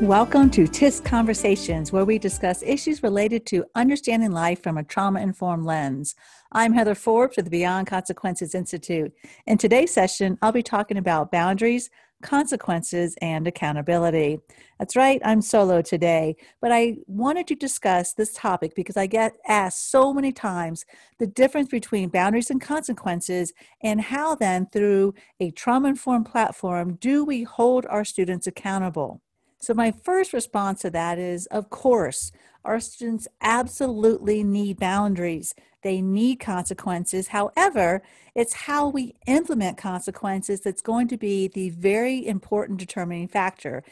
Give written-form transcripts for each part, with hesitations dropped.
Welcome to TISConversations, where we discuss issues related to understanding life from a trauma-informed lens. I'm Heather Forbes with the Beyond Consequences Institute. In today's session, I'll be talking about boundaries, consequences, and accountability. That's right, I'm solo today, but I wanted to discuss this topic because I get asked so many times the difference between boundaries and consequences, and how then through a trauma-informed platform do we hold our students accountable. So my first response to that is, of course, our students absolutely need boundaries. They need consequences. However, it's how we implement consequences that's going to be the very important determining factor.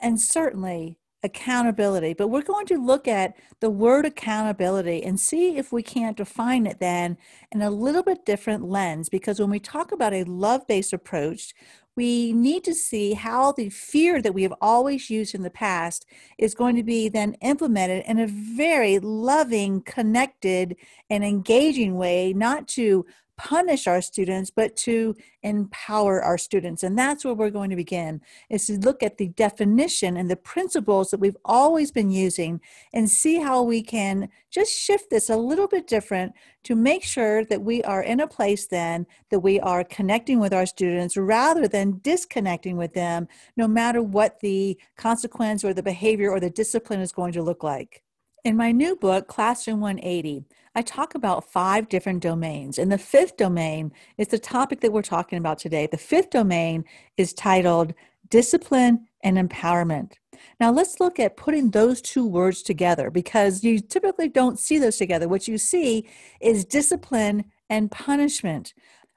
And certainly accountability. But we're going to look at the word accountability and see if we can't define it then in a little bit different lens. Because when we talk about a love-based approach, we need to see how the fear that we have always used in the past is going to be then implemented in a very loving, connected, and engaging way, not to punish our students, but to empower our students. And that's where we're going to begin, is to look at the definition and the principles that we've always been using and see how we can just shift this a little bit different to make sure that we are in a place then that we are connecting with our students rather than disconnecting with them, no matter what the consequence or the behavior or the discipline is going to look like. In my new book, Classroom 180, I talk about 5 different domains. And the 5th domain is the topic that we're talking about today. The 5th domain is titled Discipline and Empowerment. Now let's look at putting those two words together, because you typically don't see those together. What you see is discipline and punishment.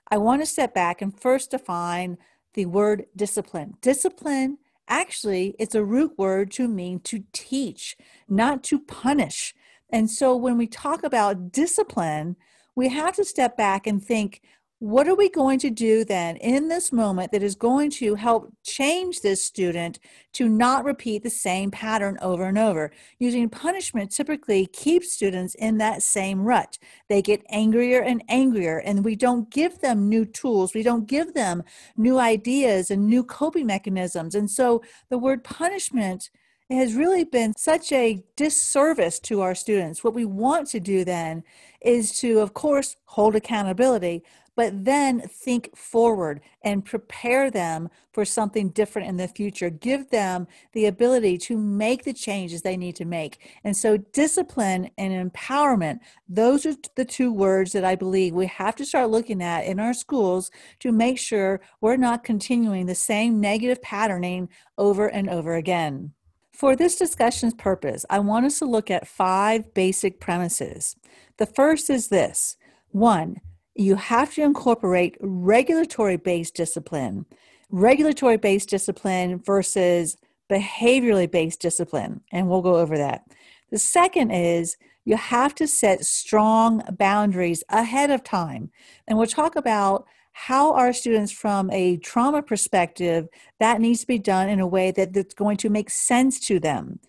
I want to step back and first define the word discipline. Discipline, actually, it's a root word to mean to teach, not to punish. And so when we talk about discipline, we have to step back and think, what are we going to do then in this moment that is going to help change this student to not repeat the same pattern over and over? Using punishment typically keeps students in that same rut. They get angrier and angrier, and we don't give them new tools. We don't give them new ideas and new coping mechanisms. And so the word punishment has really been such a disservice to our students. What we want to do then is to, of course, hold accountability, but then think forward and prepare them for something different in the future. Give them the ability to make the changes they need to make. And so discipline and empowerment, those are the 2 words that I believe we have to start looking at in our schools to make sure we're not continuing the same negative patterning over and over again. For this discussion's purpose, I want us to look at 5 basic premises. The first is this. 1, you have to incorporate regulatory-based discipline. Regulatory-based discipline versus behaviorally-based discipline, and we'll go over that. The second is you have to set strong boundaries ahead of time. And we'll talk about how our students, from a trauma perspective, that needs to be done in a way that's going to make sense to them.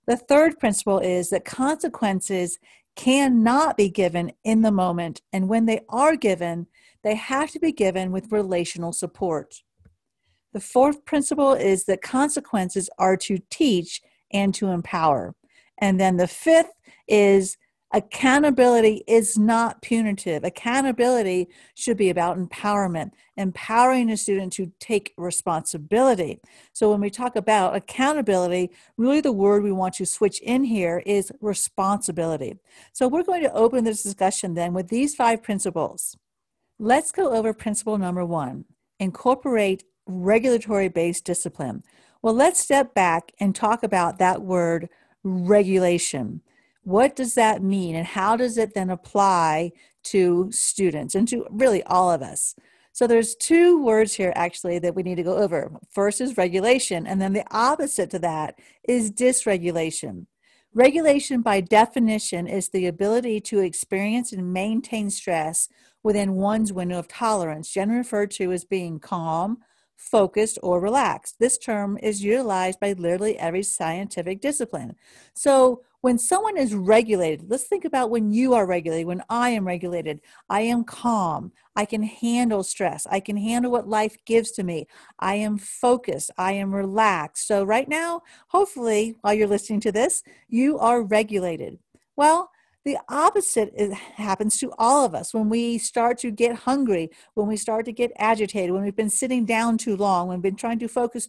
The third principle is that consequences cannot be given in the moment, and when they are given, they have to be given with relational support. The fourth principle is that consequences are to teach and to empower. And then the 5th is accountability is not punitive. Accountability should be about empowerment, empowering a student to take responsibility. So when we talk about accountability, really the word we want to switch in here is responsibility. So we're going to open this discussion then with these 5 principles. Let's go over principle number 1, incorporate regulatory-based discipline. Well, let's step back and talk about that word regulation. What does that mean, and how does it then apply to students and to really all of us? So there's 2 words here actually that we need to go over. First is regulation, and then the opposite to that is dysregulation. Regulation, by definition, is the ability to experience and maintain stress within one's window of tolerance, generally referred to as being calm, focused, or relaxed. This term is utilized by literally every scientific discipline. So When someone is regulated, let's think about when you are regulated, when I am regulated. I am calm. I can handle stress. I can handle what life gives to me. I am focused. I am relaxed. So right now, hopefully, while you're listening to this, you are regulated. Well, the opposite happens to all of us when we start to get hungry, when we start to get agitated, when we've been sitting down too long, when we've been trying to focus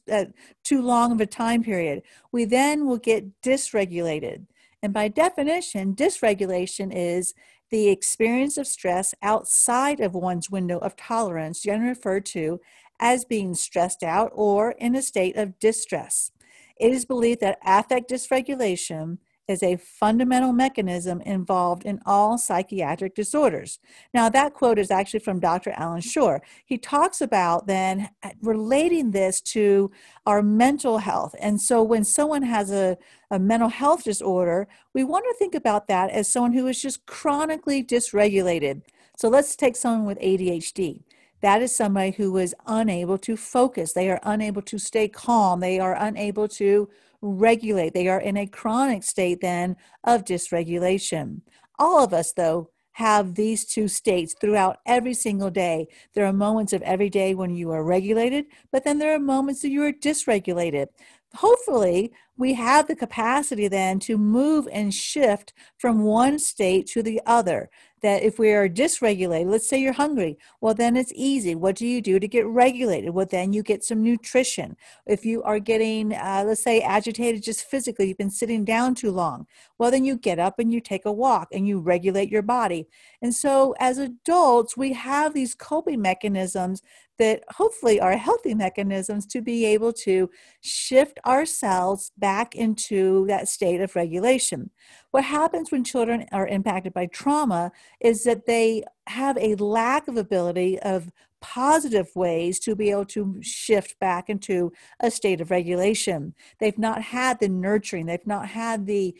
too long of a time period. We then will get dysregulated. And by definition, dysregulation is the experience of stress outside of one's window of tolerance, generally referred to as being stressed out or in a state of distress. It is believed that affect dysregulation is a fundamental mechanism involved in all psychiatric disorders. Now, that quote is actually from Dr. Alan Shore. He talks about then relating this to our mental health. And so when someone has a mental health disorder, we want to think about that as someone who is just chronically dysregulated. So let's take someone with ADHD. That is somebody who is unable to focus. They are unable to stay calm. They are unable to regulate. They are in a chronic state then of dysregulation. All of us, though, have these two states throughout every single day. There are moments of every day when you are regulated, but then there are moments that you are dysregulated. Hopefully, we have the capacity then to move and shift from one state to the other. That if we are dysregulated, let's say you're hungry, well, then it's easy. What do you do to get regulated? Well, then you get some nutrition. If you are getting, let's say, agitated just physically, you've been sitting down too long, well, then you get up and you take a walk and you regulate your body. And so as adults, we have these coping mechanisms that hopefully are healthy mechanisms to be able to shift ourselves back into that state of regulation. What happens when children are impacted by trauma is that they have a lack of ability of positive ways to be able to shift back into a state of regulation. They've not had the nurturing, they've not had the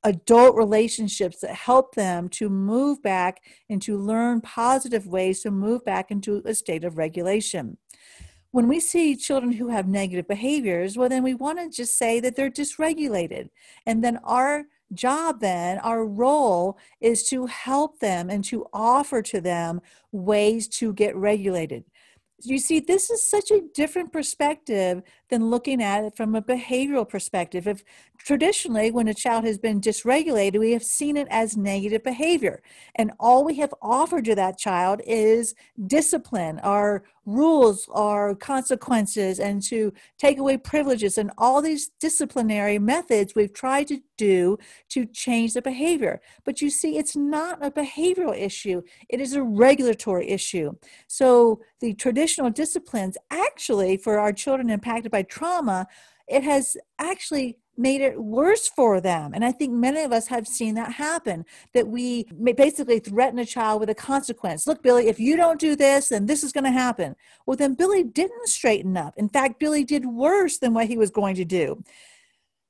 adult relationships that help them to move back and to learn positive ways to move back into a state of regulation. When we see children who have negative behaviors, well, then we want to just say that they're dysregulated. And then our job then, our role is to help them and to offer to them ways to get regulated. You see, this is such a different perspective than looking at it from a behavioral perspective. If traditionally, when a child has been dysregulated, we have seen it as negative behavior. And all we have offered to that child is discipline, our rules, our consequences, and to take away privileges, and all these disciplinary methods we've tried to do to change the behavior. But you see, it's not a behavioral issue. It is a regulatory issue. So the traditional disciplines actually, for our children impacted by trauma, it has actually made it worse for them. And I think many of us have seen that happen, that we basically threaten a child with a consequence. Look, Billy, if you don't do this, then this is going to happen. Well, then Billy didn't straighten up. In fact, Billy did worse than what he was going to do.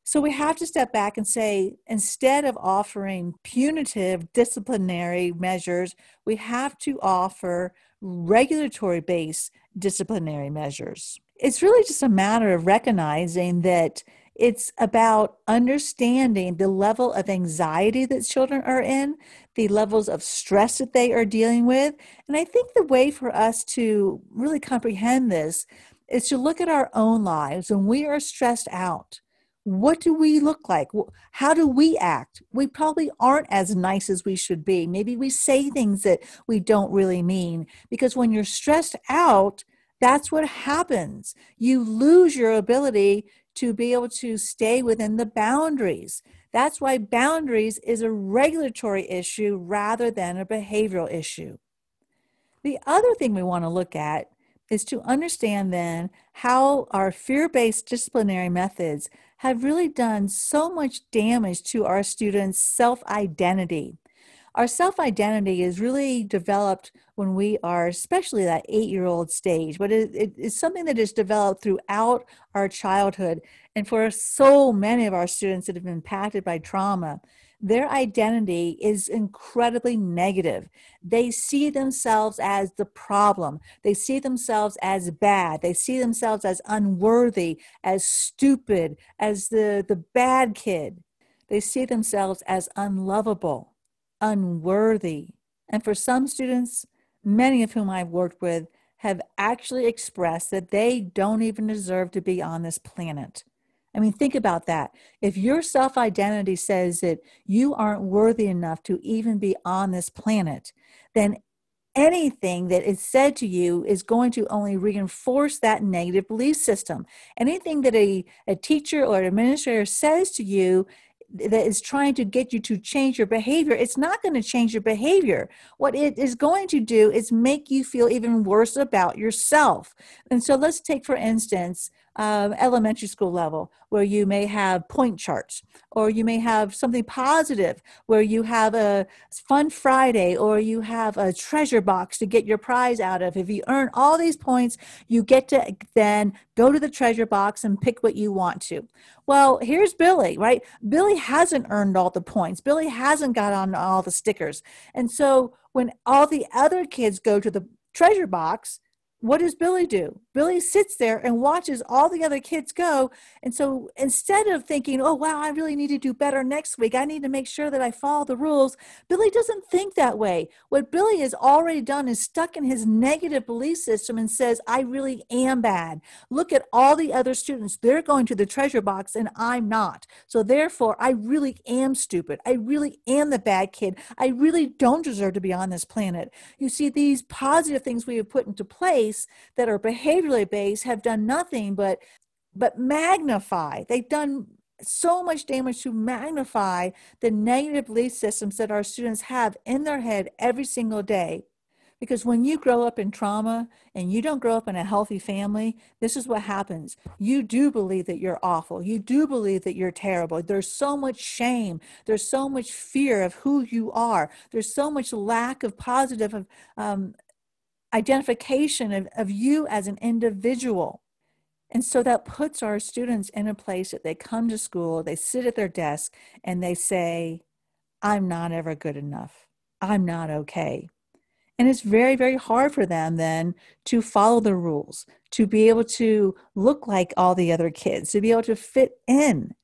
So we have to step back and say, instead of offering punitive disciplinary measures, we have to offer regulatory-based disciplinary measures. It's really just a matter of recognizing that it's about understanding the level of anxiety that children are in, the levels of stress that they are dealing with. And I think the way for us to really comprehend this is to look at our own lives. When we are stressed out, what do we look like? How do we act? We probably aren't as nice as we should be. Maybe we say things that we don't really mean, because when you're stressed out, that's what happens. You lose your ability to be able to stay within the boundaries. That's why boundaries is a regulatory issue rather than a behavioral issue. The other thing we want to look at is to understand then how our fear-based disciplinary methods have really done so much damage to our students' self-identity. Our self-identity is really developed when we are, especially that 8-year-old stage, but it's something that is developed throughout our childhood. And for so many of our students that have been impacted by trauma, their identity is incredibly negative. They see themselves as the problem. They see themselves as bad. They see themselves as unworthy, as stupid, as the bad kid. They see themselves as unlovable, unworthy. And for some students, many of whom I've worked with, have actually expressed that they don't even deserve to be on this planet. I mean, think about that. If your self identity says that you aren't worthy enough to even be on this planet, then anything that is said to you is going to only reinforce that negative belief system. Anything that a teacher or an administrator says to you that is trying to get you to change your behavior, it's not going to change your behavior. What it is going to do is make you feel even worse about yourself. And so let's take, for instance, elementary school level, where you may have point charts, or you may have something positive, where you have a fun Friday, or you have a treasure box to get your prize out of. If you earn all these points, you get to then go to the treasure box and pick what you want to. Well, here's Billy, right? Billy hasn't earned all the points. Billy hasn't got on all the stickers. And so when all the other kids go to the treasure box, what does Billy do? Billy sits there and watches all the other kids go. And so instead of thinking, oh, wow, I really need to do better next week, I need to make sure that I follow the rules, Billy doesn't think that way. What Billy has already done is stuck in his negative belief system and says, I really am bad. Look at all the other students. They're going to the treasure box and I'm not. So therefore, I really am stupid. I really am the bad kid. I really don't deserve to be on this planet. You see, these positive things we have put into place that are behaviorally based have done nothing but magnify. They've done so much damage to magnify the negative belief systems that our students have in their head every single day. Because when you grow up in trauma and you don't grow up in a healthy family, this is what happens. You do believe that you're awful. You do believe that you're terrible. There's so much shame. There's so much fear of who you are. There's so much lack of positive identification of you as an individual. And so that puts our students in a place that they come to school, they sit at their desk, and they say, I'm not ever good enough. I'm not okay. And it's very, very hard for them then to follow the rules, to be able to look like all the other kids, to be able to fit in.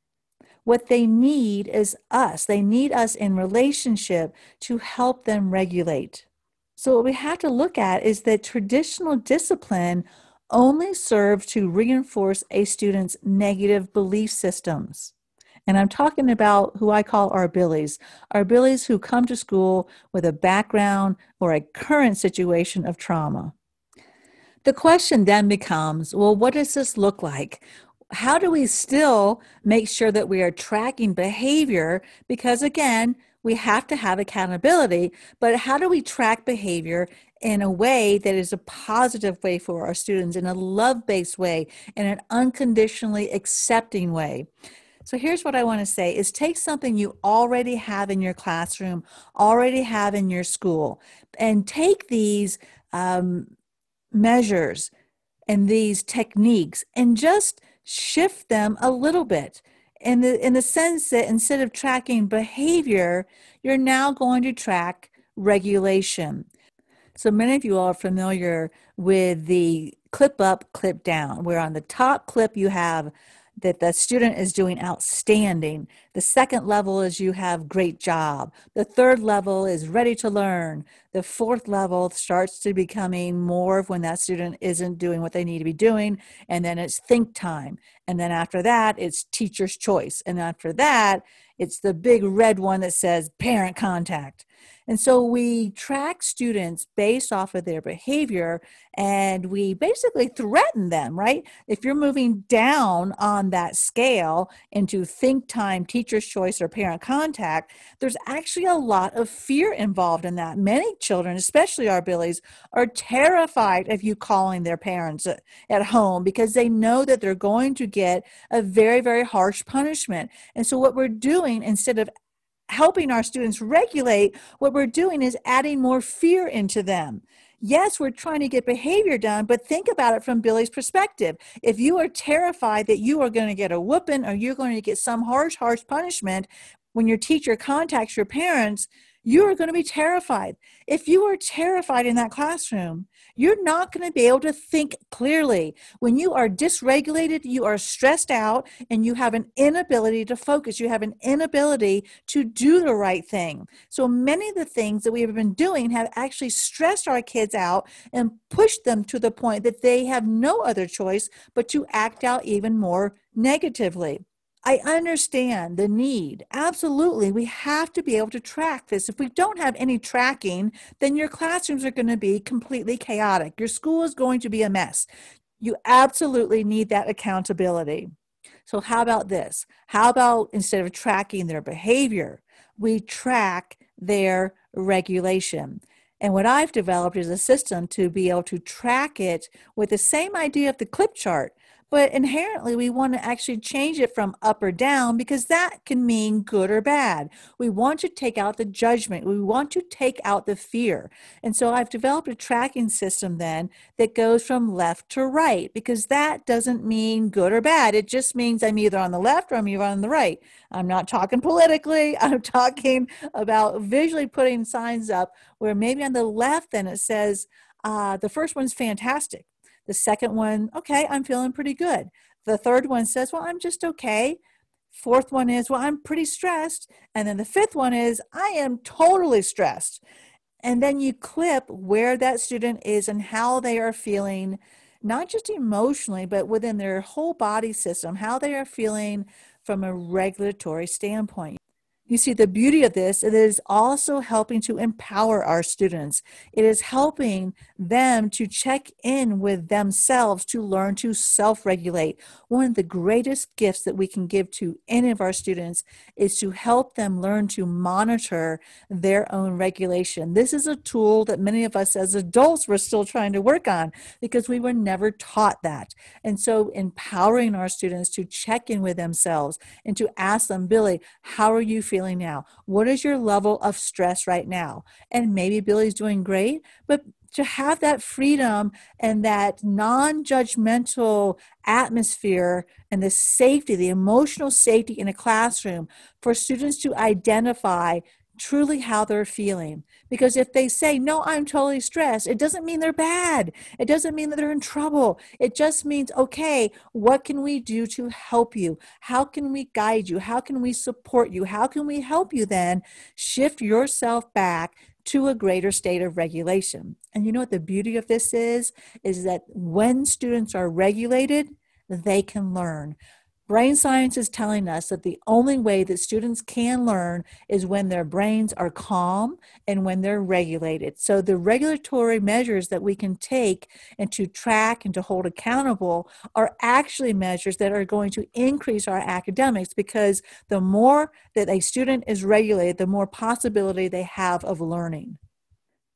What they need is us. They need us in relationship to help them regulate. So what we have to look at is that traditional discipline only serves to reinforce a student's negative belief systems. And I'm talking about who I call our Billies who come to school with a background or a current situation of trauma. The question then becomes, well, what does this look like? How do we still make sure that we are tracking behavior? Because again, we have to have accountability, but how do we track behavior in a way that is a positive way for our students, in a love-based way, in an unconditionally accepting way? So here's what I want to say is take something you already have in your classroom, already have in your school, and take these measures and these techniques and just shift them a little bit. In the sense that instead of tracking behavior, you're now going to track regulation. So many of you are familiar with the clip up, clip down, where on the top clip you have that the student is doing outstanding. The second level is you have great job. The third level is ready to learn. The fourth level starts to becoming more of when that student isn't doing what they need to be doing. And then it's think time. And then after that, it's teacher's choice. And after that, it's the big red one that says parent contact. And so we track students based off of their behavior and we basically threaten them, right? If you're moving down on that scale into think time, teacher's choice, or parent contact, there's actually a lot of fear involved in that. Many children, especially our Billies, are terrified of you calling their parents at home because they know that they're going to get a very, very harsh punishment. And so what we're doing, instead of helping our students regulate, what we're doing is adding more fear into them. Yes, we're trying to get behavior done, but think about it from Billy's perspective. If you are terrified that you are going to get a whooping or you're going to get some harsh punishment when your teacher contacts your parents, You are going to be terrified. If you are terrified in that classroom, you're not going to be able to think clearly. When you are dysregulated, you are stressed out, and you have an inability to focus. You have an inability to do the right thing. So many of the things that we have been doing have actually stressed our kids out and pushed them to the point that they have no other choice but to act out even more negatively. I understand the need. Absolutely. We have to be able to track this. If we don't have any tracking, then your classrooms are going to be completely chaotic. Your school is going to be a mess. You absolutely need that accountability. So, how about this? How about instead of tracking their behavior, we track their regulation? And what I've developed is a system to be able to track it with the same idea of the clip chart. But inherently, we want to actually change it from up or down because that can mean good or bad. We want to take out the judgment. We want to take out the fear. And so I've developed a tracking system then that goes from left to right because that doesn't mean good or bad. It just means I'm either on the left or I'm either on the right. I'm not talking politically. I'm talking about visually putting signs up where maybe on the left then it says, the first one's fantastic. The second one, okay, I'm feeling pretty good. The third one says, well, I'm just okay. Fourth one is, well, I'm pretty stressed. And then the fifth one is, I am totally stressed. And then you clip where that student is and how they are feeling, not just emotionally, but within their whole body system, how they are feeling from a regulatory standpoint. You see, the beauty of this, it is also helping to empower our students. It is helping them to check in with themselves to learn to self-regulate. One of the greatest gifts that we can give to any of our students is to help them learn to monitor their own regulation. This is a tool that many of us as adults were still trying to work on because we were never taught that. And so empowering our students to check in with themselves and to ask them, Billy, how are you feeling now? What is your level of stress right now? And maybe Billy's doing great, but to have that freedom and that non-judgmental atmosphere and the safety, the emotional safety in a classroom for students to identify truly how they're feeling. Because if they say, no, I'm totally stressed, it doesn't mean they're bad. It doesn't mean that they're in trouble. It just means, okay, what can we do to help you? How can we guide you? How can we support you? How can we help you then shift yourself back to a greater state of regulation? And you know what the beauty of this is that when students are regulated, they can learn. Brain science is telling us that the only way that students can learn is when their brains are calm and when they're regulated. So the regulatory measures that we can take and to track and to hold accountable are actually measures that are going to increase our academics because the more that a student is regulated, the more possibility they have of learning.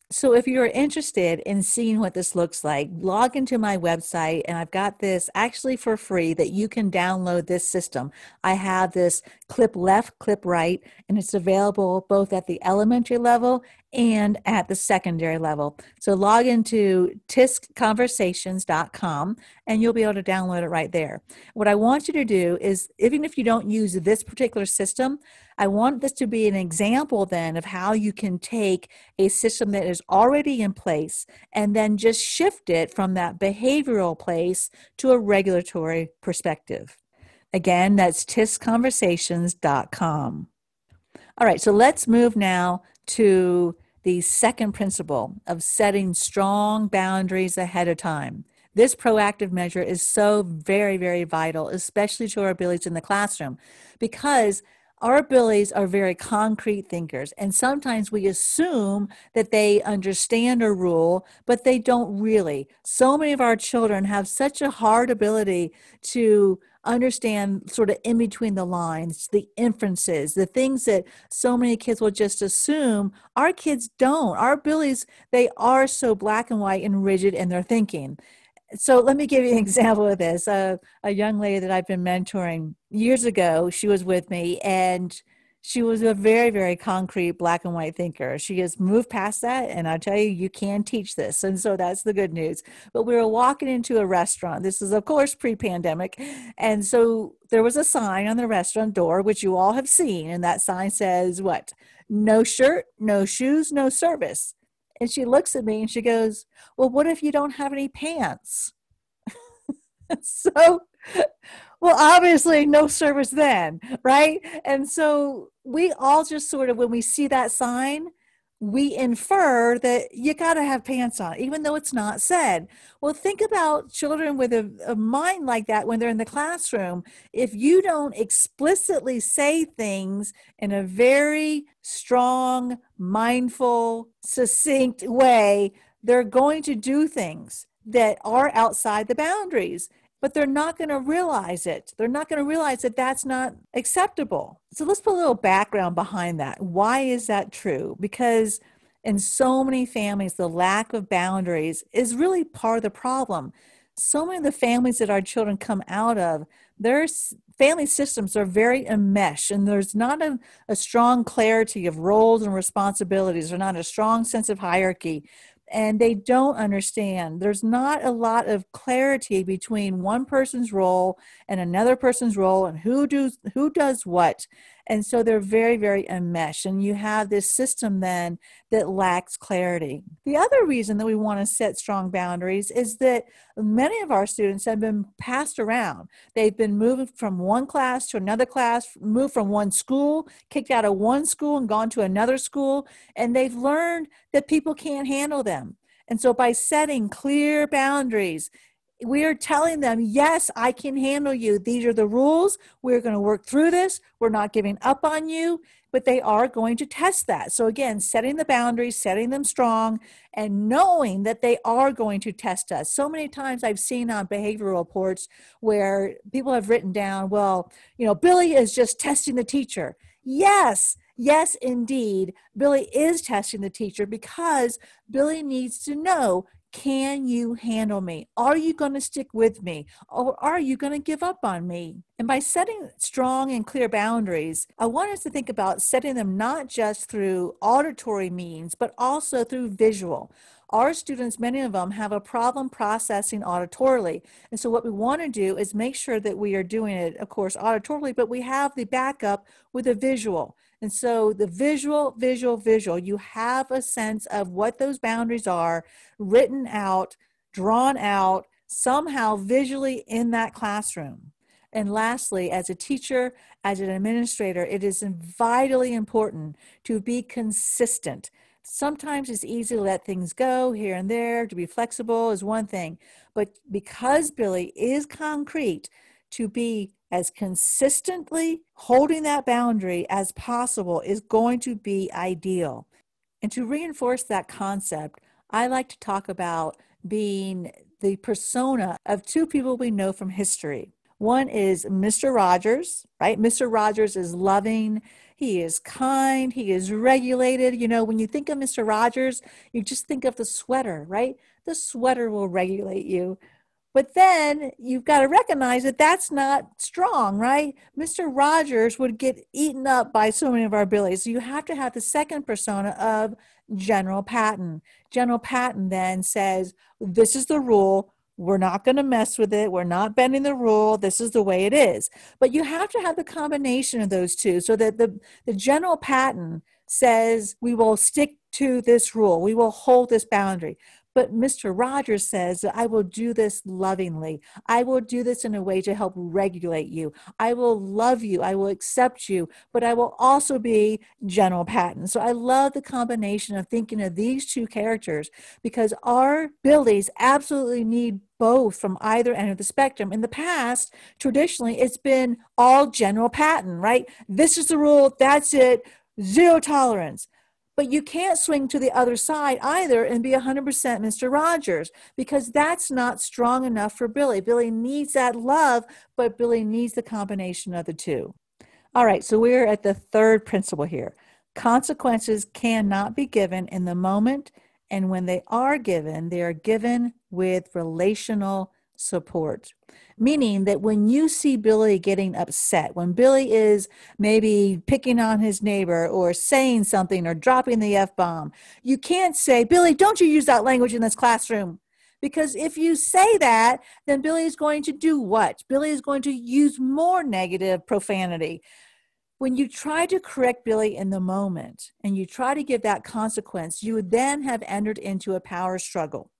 So if you're interested in seeing what this looks like, log into my website and I've got this actually for free that you can download this system. I have this clip left, clip right, and it's available both at the elementary level and at the secondary level. So log into TISConversations.com and you'll be able to download it right there. What I want you to do is, even if you don't use this particular system, I want this to be an example then of how you can take a system that is already in place and then just shift it from that behavioral place to a regulatory perspective. Again, that's TISConversations.com. All right, so let's move now to the second principle of setting strong boundaries ahead of time. This proactive measure is so very, very vital, especially to our abilities in the classroom, because our abilities are very concrete thinkers, and sometimes we assume that they understand a rule, but they don't really. So many of our children have such a hard ability to understand sort of in between the lines, the inferences, the things that so many kids will just assume. Our kids don't. Our abilities, they are so black and white and rigid in their thinking. So let me give you an example of this. A young lady that I've been mentoring years ago, she was with me and she was a very, very concrete black and white thinker. She has moved past that, and I tell you, you can teach this. And so that's the good news. But we were walking into a restaurant. This is, of course, pre-pandemic. And so there was a sign on the restaurant door, which you all have seen. And that sign says what? no shirt, no shoes, no service. And she looks at me and she goes, well, what if you don't have any pants? So, well, obviously no service then, right? And so we all just sort of, when we see that sign, we infer that you got to have pants on, even though it's not said. Well, think about children with a mind like that when they're in the classroom. If you don't explicitly say things in a very strong, mindful, succinct way, they're going to do things that are outside the boundaries, but they're not going to realize it. They're not going to realize that that's not acceptable. So let's put a little background behind that. Why is that true? Because in so many families, the lack of boundaries is really part of the problem. So many of the families that our children come out of, their family systems are very enmeshed, and there's not a strong clarity of roles and responsibilities, or not a strong sense of hierarchy. And they don't understand. There's not a lot of clarity between one person's role and another person's role, and who does what. And so they're very, very enmeshed. And you have this system then that lacks clarity. The other reason that we want to set strong boundaries is that many of our students have been passed around. They've been moved from one class to another class, moved from one school, kicked out of one school and gone to another school. And they've learned that people can't handle them. And so by setting clear boundaries, we are telling them, yes, I can handle you. These are the rules. We're going to work through this. We're not giving up on you, but they are going to test that. So again, setting the boundaries, setting them strong, and knowing that they are going to test us. So many times I've seen on behavioral reports where people have written down, well, Billy is just testing the teacher. Yes, indeed. Billy is testing the teacher because Billy needs to know, can you handle me? Are you going to stick with me? Or are you going to give up on me? And by setting strong and clear boundaries, I want us to think about setting them not just through auditory means, but also through visual. Our students, many of them, have a problem processing auditorily. And so what we want to do is make sure that we are doing it, of course, auditorily, but we have the backup with a visual. And so the visual, you have a sense of what those boundaries are written out, drawn out, somehow visually in that classroom. And lastly, as a teacher, as an administrator, it is vitally important to be consistent. Sometimes it's easy to let things go here and there, to be flexible is one thing. But because Billy is concrete, to be as consistently holding that boundary as possible is going to be ideal. And to reinforce that concept, I like to talk about being the persona of two people we know from history. One is Mr. Rogers, right? Mr. Rogers is loving, he is kind, he is regulated. When you think of Mr. Rogers, you just think of the sweater, right? The sweater will regulate you. But then you've got to recognize that that's not strong, right? Mr. Rogers would get eaten up by so many of our Billies. So you have to have the second persona of General Patton. General Patton then says, this is the rule. We're not going to mess with it. We're not bending the rule. This is the way it is. But you have to have the combination of those two so that the General Patton says, we will stick to this rule. We will hold this boundary. But Mr. Rogers says, I will do this lovingly. I will do this in a way to help regulate you. I will love you. I will accept you, but I will also be General Patton. So I love the combination of thinking of these two characters because our Billies absolutely need both from either end of the spectrum. In the past, traditionally, it's been all General Patton, right? This is the rule. That's it. Zero tolerance. But you can't swing to the other side either and be 100% Mr. Rogers because that's not strong enough for Billy. Billy needs that love, but Billy needs the combination of the two. All right, so we're at the third principle here. Consequences cannot be given in the moment, and when they are given with relational support. Meaning that when you see Billy getting upset, when Billy is maybe picking on his neighbor or saying something or dropping the F-bomb, you can't say, Billy, don't you use that language in this classroom. Because if you say that, then Billy is going to do what? Billy is going to use more negative profanity. When you try to correct Billy in the moment and you try to give that consequence, you would then have entered into a power struggle.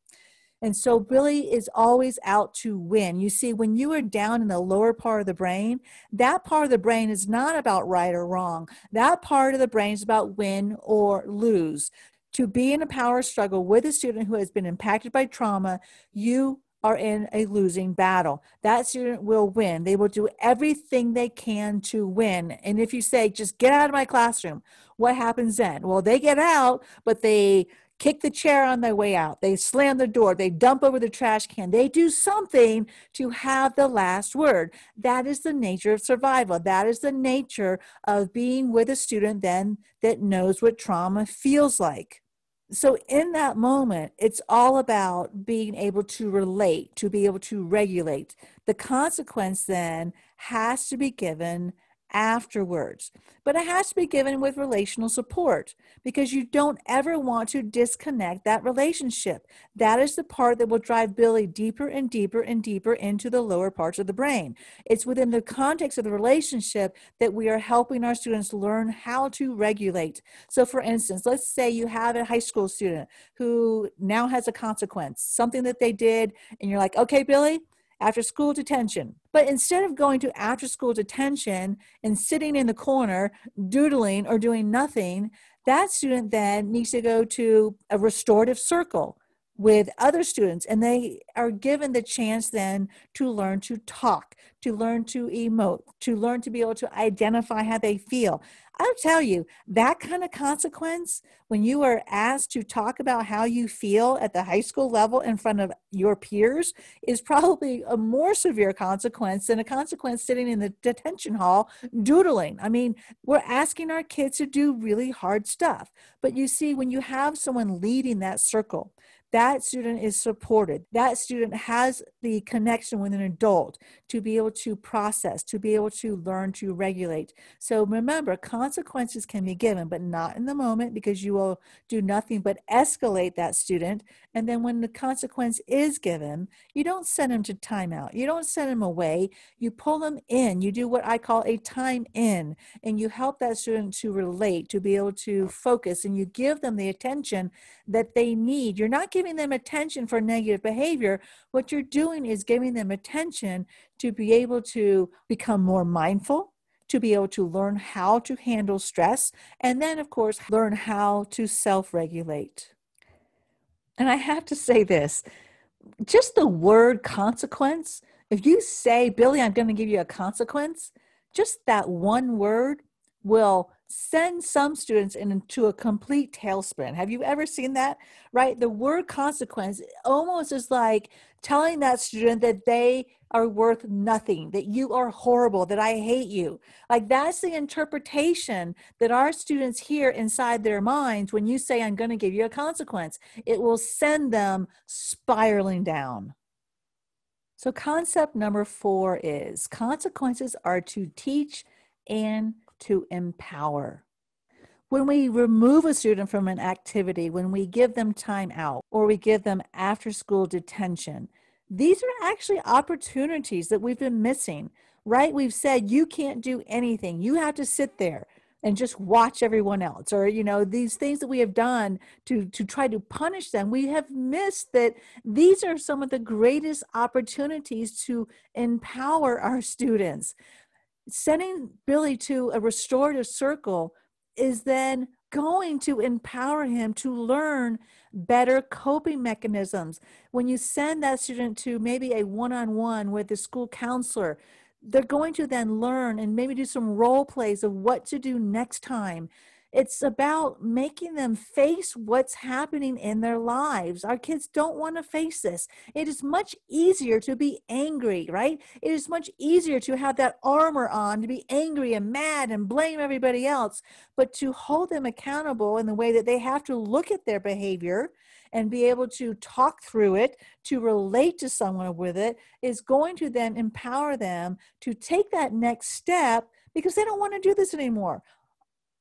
And so Billy is always out to win. You see, when you are down in the lower part of the brain, that part of the brain is not about right or wrong. That part of the brain is about win or lose. To be in a power struggle with a student who has been impacted by trauma, you are in a losing battle. That student will win. They will do everything they can to win. And if you say, just get out of my classroom, what happens then? Well, they get out, but they kick the chair on their way out. They slam the door. They dump over the trash can. They do something to have the last word. That is the nature of survival. That is the nature of being with a student then that knows what trauma feels like. So in that moment, it's all about being able to relate, to be able to regulate. The consequence then has to be given afterwards, but it has to be given with relational support because you don't ever want to disconnect that relationship. That is the part that will drive Billy deeper and deeper and deeper into the lower parts of the brain. It's within the context of the relationship that we are helping our students learn how to regulate. So for instance, let's say you have a high school student who now has a consequence, something that they did, and you're like, okay, Billy, after school detention. But instead of going to after school detention and sitting in the corner, doodling or doing nothing, that student then needs to go to a restorative circle with other students, and they are given the chance then to learn to talk, to learn to emote, to learn to be able to identify how they feel. I'll tell you, that kind of consequence, when you are asked to talk about how you feel at the high school level in front of your peers, is probably a more severe consequence than a consequence sitting in the detention hall doodling. I mean, we're asking our kids to do really hard stuff. But you see, when you have someone leading that circle, that student is supported. That student has the connection with an adult to be able to process, to be able to learn to regulate. So remember, consequences can be given, but not in the moment because you will do nothing but escalate that student. And then when the consequence is given, you don't send them to timeout. You don't send them away. You pull them in. You do what I call a time in, and you help that student to relate, to be able to focus, and you give them the attention that they need. You're not giving them attention for negative behavior. What you're doing is giving them attention to be able to become more mindful, to be able to learn how to handle stress, and then, of course, learn how to self-regulate. And I have to say this, just the word consequence, if you say, Billy, I'm going to give you a consequence, just that one word will send some students into a complete tailspin. Have you ever seen that? Right? The word consequence almost is like telling that student that they are worth nothing, that you are horrible, that I hate you. Like that's the interpretation that our students hear inside their minds when you say, I'm going to give you a consequence. It will send them spiraling down. So concept number 4 is consequences are to teach and to empower. When we remove a student from an activity, when we give them time out or we give them after school detention, these are actually opportunities that we've been missing, right? We've said you can't do anything. You have to sit there and just watch everyone else, or, these things that we have done to try to punish them. We have missed that these are some of the greatest opportunities to empower our students. Sending Billy to a restorative circle is then going to empower him to learn better coping mechanisms. When you send that student to maybe a one-on-one with the school counselor, they're going to then learn and maybe do some role plays of what to do next time. It's about making them face what's happening in their lives. Our kids don't want to face this. It is much easier to be angry, right? It is much easier to have that armor on, to be angry and mad and blame everybody else, but to hold them accountable in the way that they have to look at their behavior and be able to talk through it, to relate to someone with it, is going to then empower them to take that next step because they don't want to do this anymore.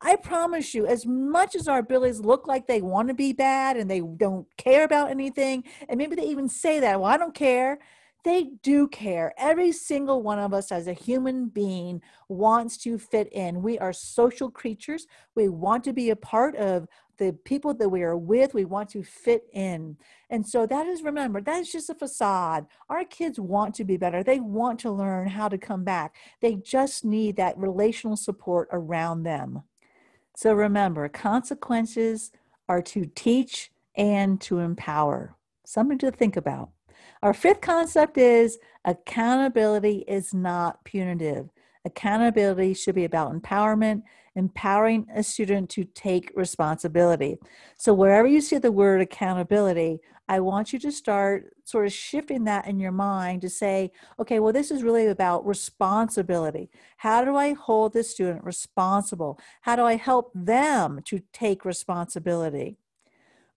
I promise you, as much as our Billies look like they want to be bad and they don't care about anything, and maybe they even say that, well, I don't care, they do care. Every single one of us as a human being wants to fit in. We are social creatures. We want to be a part of the people that we are with. We want to fit in. And so that is, remember, that is just a facade. Our kids want to be better. They want to learn how to come back. They just need that relational support around them. So remember, consequences are to teach and to empower. Something to think about. Our fifth concept is accountability is not punitive. Accountability should be about empowerment, empowering a student to take responsibility. So wherever you see the word accountability, I want you to start sort of shifting that in your mind to say, okay, well, this is really about responsibility. How do I hold this student responsible? How do I help them to take responsibility?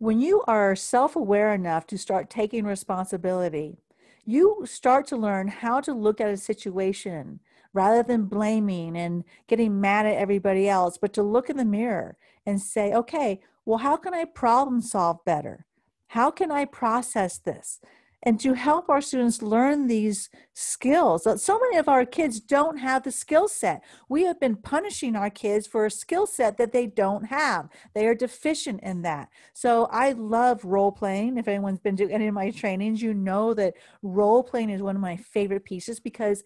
When you are self-aware enough to start taking responsibility, you start to learn how to look at a situation rather than blaming and getting mad at everybody else, but to look in the mirror and say, okay, well, how can I problem solve better? How can I process this? And to help our students learn these skills. So many of our kids don't have the skill set. We have been punishing our kids for a skill set that they don't have. They are deficient in that. So I love role playing. If anyone's been to any of my trainings, you know that role playing is one of my favorite pieces because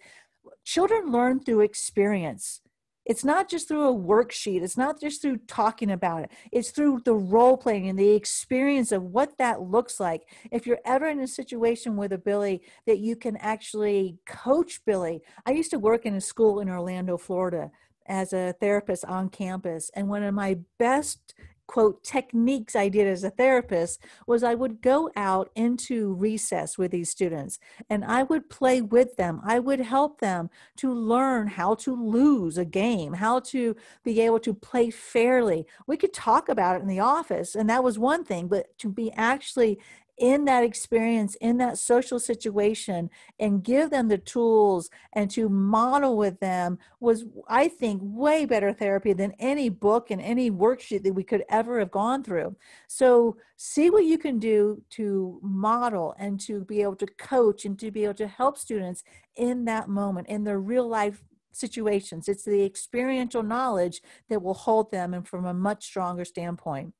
children learn through experience. It's not just through a worksheet. It's not just through talking about it. It's through the role playing and the experience of what that looks like. If you're ever in a situation with a Billy that you can actually coach Billy. I used to work in a school in Orlando, Florida as a therapist on campus. And one of my best quote techniques I did as a therapist was I would go out into recess with these students and I would play with them. I would help them to learn how to lose a game, how to be able to play fairly. We could talk about it in the office and that was one thing, but to be actually in that experience, in that social situation, and give them the tools and to model with them was, I think, way better therapy than any book and any worksheet that we could ever have gone through. So see what you can do to model and to be able to coach and to be able to help students in that moment, in their real life situations. It's the experiential knowledge that will hold them and from a much stronger standpoint.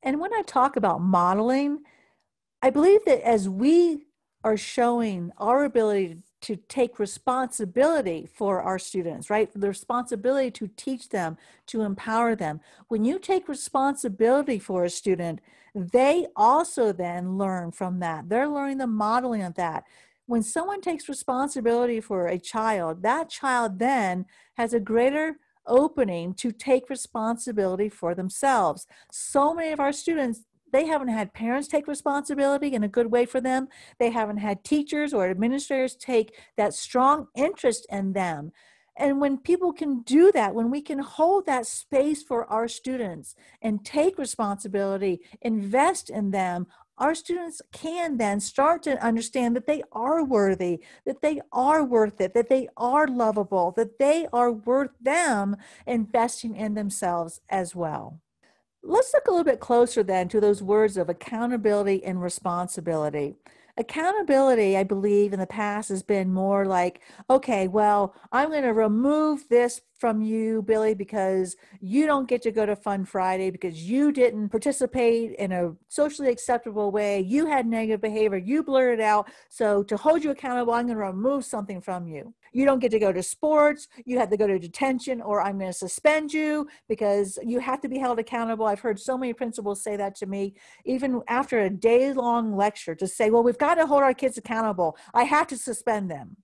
And when I talk about modeling, I believe that as we are showing our ability to take responsibility for our students, right? The responsibility to teach them, to empower them. When you take responsibility for a student, they also then learn from that. They're learning the modeling of that. When someone takes responsibility for a child, that child then has a greater opening to take responsibility for themselves. So many of our students, they haven't had parents take responsibility in a good way for them. They haven't had teachers or administrators take that strong interest in them. And when people can do that, when we can hold that space for our students and take responsibility, invest in them, our students can then start to understand that they are worthy, that they are worth it, that they are lovable, that they are worth them investing in themselves as well. Let's look a little bit closer then to those words of accountability and responsibility. Accountability, I believe, in the past has been more like, okay, well, I'm going to remove this from you, Billy, because you don't get to go to Fun Friday because you didn't participate in a socially acceptable way. You had negative behavior. You blurted out. So to hold you accountable, I'm going to remove something from you. You don't get to go to sports. You have to go to detention, or I'm going to suspend you because you have to be held accountable. I've heard so many principals say that to me, even after a day-long lecture, to say, well, we've got to hold our kids accountable. I have to suspend them.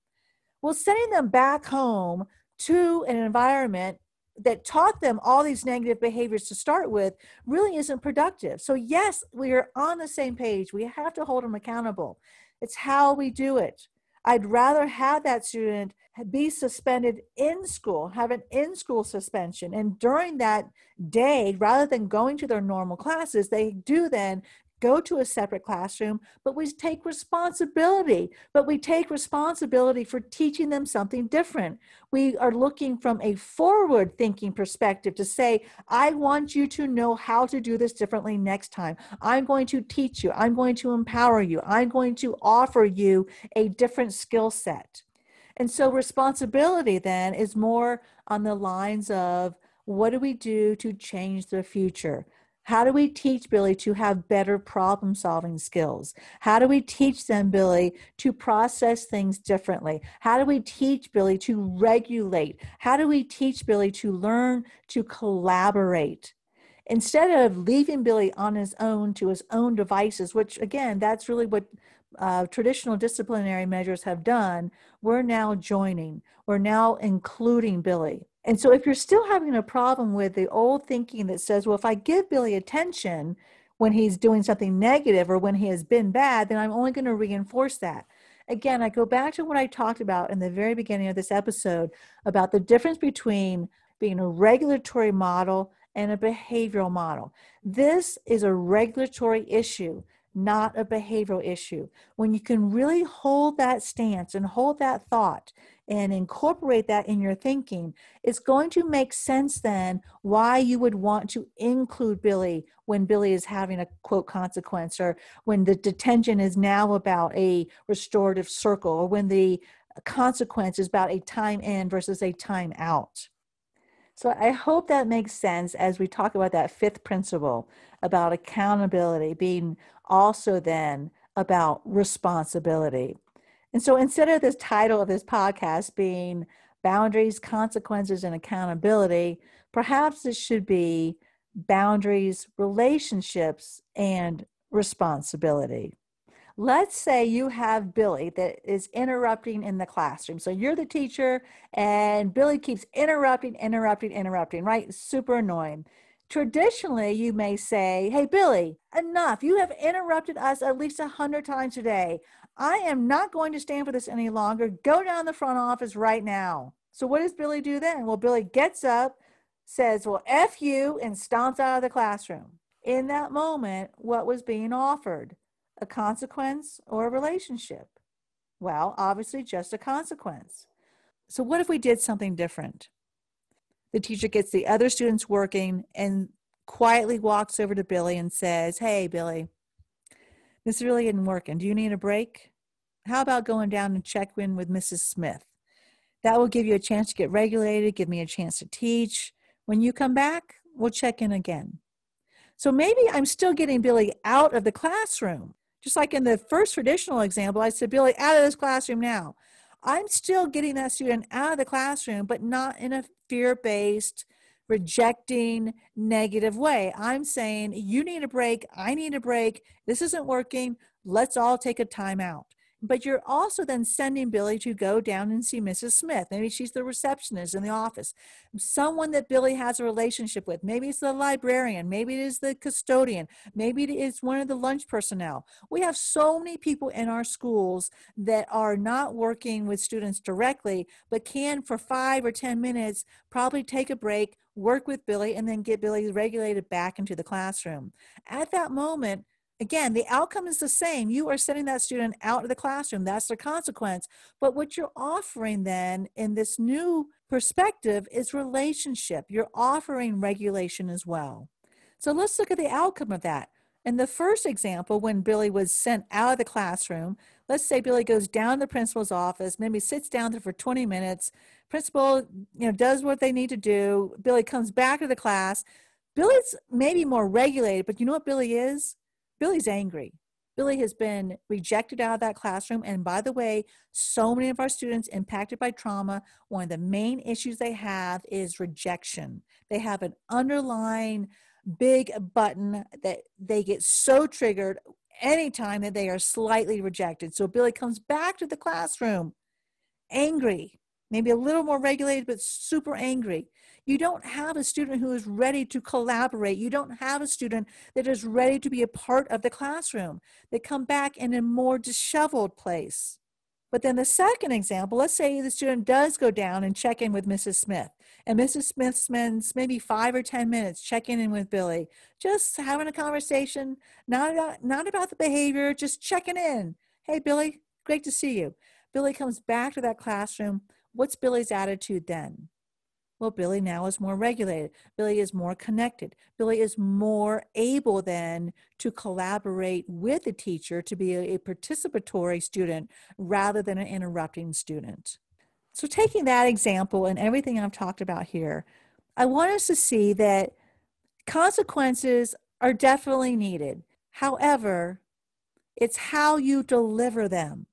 Well, sending them back home to an environment that taught them all these negative behaviors to start with really isn't productive. So yes, we are on the same page. We have to hold them accountable. It's how we do it. I'd rather have that student be suspended in school, have an in-school suspension. And during that day, rather than going to their normal classes, they do then go to a separate classroom, but we take responsibility. But we take responsibility for teaching them something different. We are looking from a forward thinking perspective to say, I want you to know how to do this differently next time. I'm going to teach you. I'm going to empower you. I'm going to offer you a different skill set. And so responsibility then is more on the lines of, what do we do to change the future? How do we teach Billy to have better problem solving skills? How do we teach them, Billy, to process things differently? How do we teach Billy to regulate? How do we teach Billy to learn to collaborate? Instead of leaving Billy on his own to his own devices, which again, that's really what traditional disciplinary measures have done, we're now joining, we're now including Billy. And so if you're still having a problem with the old thinking that says, well, if I give Billy attention when he's doing something negative or when he has been bad, then I'm only going to reinforce that. Again, I go back to what I talked about in the very beginning of this episode about the difference between being a regulatory model and a behavioral model. This is a regulatory issue, not a behavioral issue. When you can really hold that stance and hold that thought and incorporate that in your thinking, it's going to make sense then why you would want to include Billy when Billy is having a quote consequence, or when the detention is now about a restorative circle, or when the consequence is about a time in versus a time out. So I hope that makes sense as we talk about that fifth principle about accountability being also then about responsibility. And so instead of this title of this podcast being Boundaries, Consequences, and Accountability, perhaps it should be Boundaries, Relationships, and Responsibility. Let's say you have Billy that is interrupting in the classroom. So you're the teacher and Billy keeps interrupting, right? Super annoying. Traditionally, you may say, hey, Billy, enough. You have interrupted us at least 100 times today. I am not going to stand for this any longer. Go down to the front office right now. So what does Billy do then? Well, Billy gets up, says, well, F you, and stomps out of the classroom. In that moment, what was being offered? A consequence or a relationship? Well, obviously just a consequence. So what if we did something different? The teacher gets the other students working and quietly walks over to Billy and says, hey, Billy, this really isn't working. Do you need a break? How about going down and check in with Mrs. Smith? That will give you a chance to get regulated, give me a chance to teach. When you come back, we'll check in again. So maybe I'm still getting Billy out of the classroom. Just like in the first traditional example, I said, Billy, out of this classroom now. I'm still getting that student out of the classroom, but not in a fear-based, rejecting, negative way. I'm saying, you need a break. I need a break. This isn't working. Let's all take a time out. But you're also then sending Billy to go down and see Mrs. Smith. Maybe she's the receptionist in the office, someone that Billy has a relationship with. Maybe it's the librarian. Maybe it is the custodian. Maybe it is one of the lunch personnel. We have so many people in our schools that are not working with students directly, but can for 5 or 10 minutes probably take a break, work with Billy, and then get Billy regulated back into the classroom. At that moment, again, the outcome is the same. You are sending that student out of the classroom. That's their consequence. But what you're offering then in this new perspective is relationship. You're offering regulation as well. So let's look at the outcome of that. In the first example, when Billy was sent out of the classroom, let's say Billy goes down to the principal's office, maybe sits down there for 20 minutes. Principal, does what they need to do. Billy comes back to the class. Billy's maybe more regulated, but you know what Billy is? Billy's angry. Billy has been rejected out of that classroom. And by the way, so many of our students impacted by trauma, one of the main issues they have is rejection. They have an underlying big button that they get so triggered anytime that they are slightly rejected. So Billy comes back to the classroom angry, maybe a little more regulated, but super angry. You don't have a student who is ready to collaborate. You don't have a student that is ready to be a part of the classroom. They come back in a more disheveled place. But then the second example, let's say the student does go down and check in with Mrs. Smith, and Mrs. Smith spends maybe 5 or 10 minutes checking in with Billy, just having a conversation, not about the behavior, just checking in. Hey, Billy, great to see you. Billy comes back to that classroom. What's Billy's attitude then? Well, Billy now is more regulated. Billy is more connected. Billy is more able then to collaborate with the teacher to be a participatory student rather than an interrupting student. So taking that example and everything I've talked about here, I want us to see that consequences are definitely needed. However, it's how you deliver them.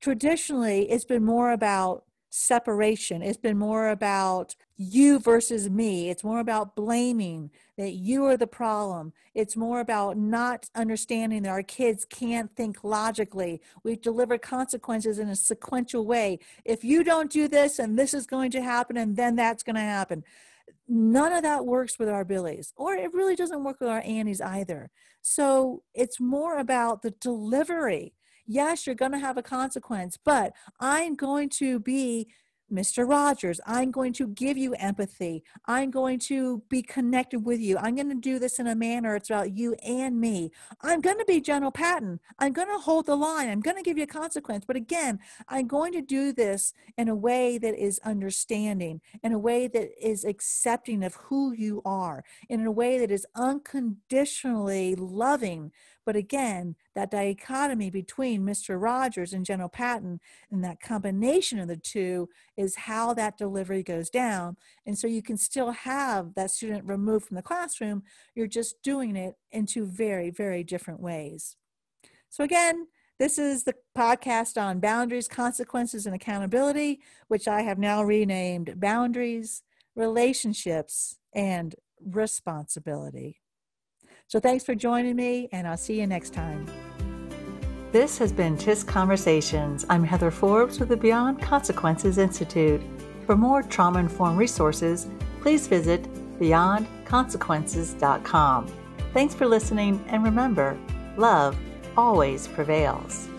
Traditionally, it's been more about separation. It's been more about you versus me. It's more about blaming that you are the problem. It's more about not understanding that our kids can't think logically. We deliver consequences in a sequential way. If you don't do this, and this is going to happen, and then that's going to happen. None of that works with our Billies, or it really doesn't work with our Annies either. So it's more about the delivery. Yes, you're going to have a consequence, but I'm going to be Mr. Rogers. I'm going to give you empathy. I'm going to be connected with you. I'm going to do this in a manner it's about you and me. I'm going to be General Patton. I'm going to hold the line. I'm going to give you a consequence. But again, I'm going to do this in a way that is understanding, in a way that is accepting of who you are, in a way that is unconditionally loving. But again, that dichotomy between Mr. Rogers and General Patton and that combination of the two is how that delivery goes down. And so you can still have that student removed from the classroom. You're just doing it in two very, very different ways. So again, this is the podcast on boundaries, consequences, and accountability, which I have now renamed Boundaries, Relationships, and Responsibility. So thanks for joining me, and I'll see you next time. This has been TISConversations. I'm Heather Forbes with the Beyond Consequences Institute. For more trauma-informed resources, please visit beyondconsequences.com. Thanks for listening, and remember, love always prevails.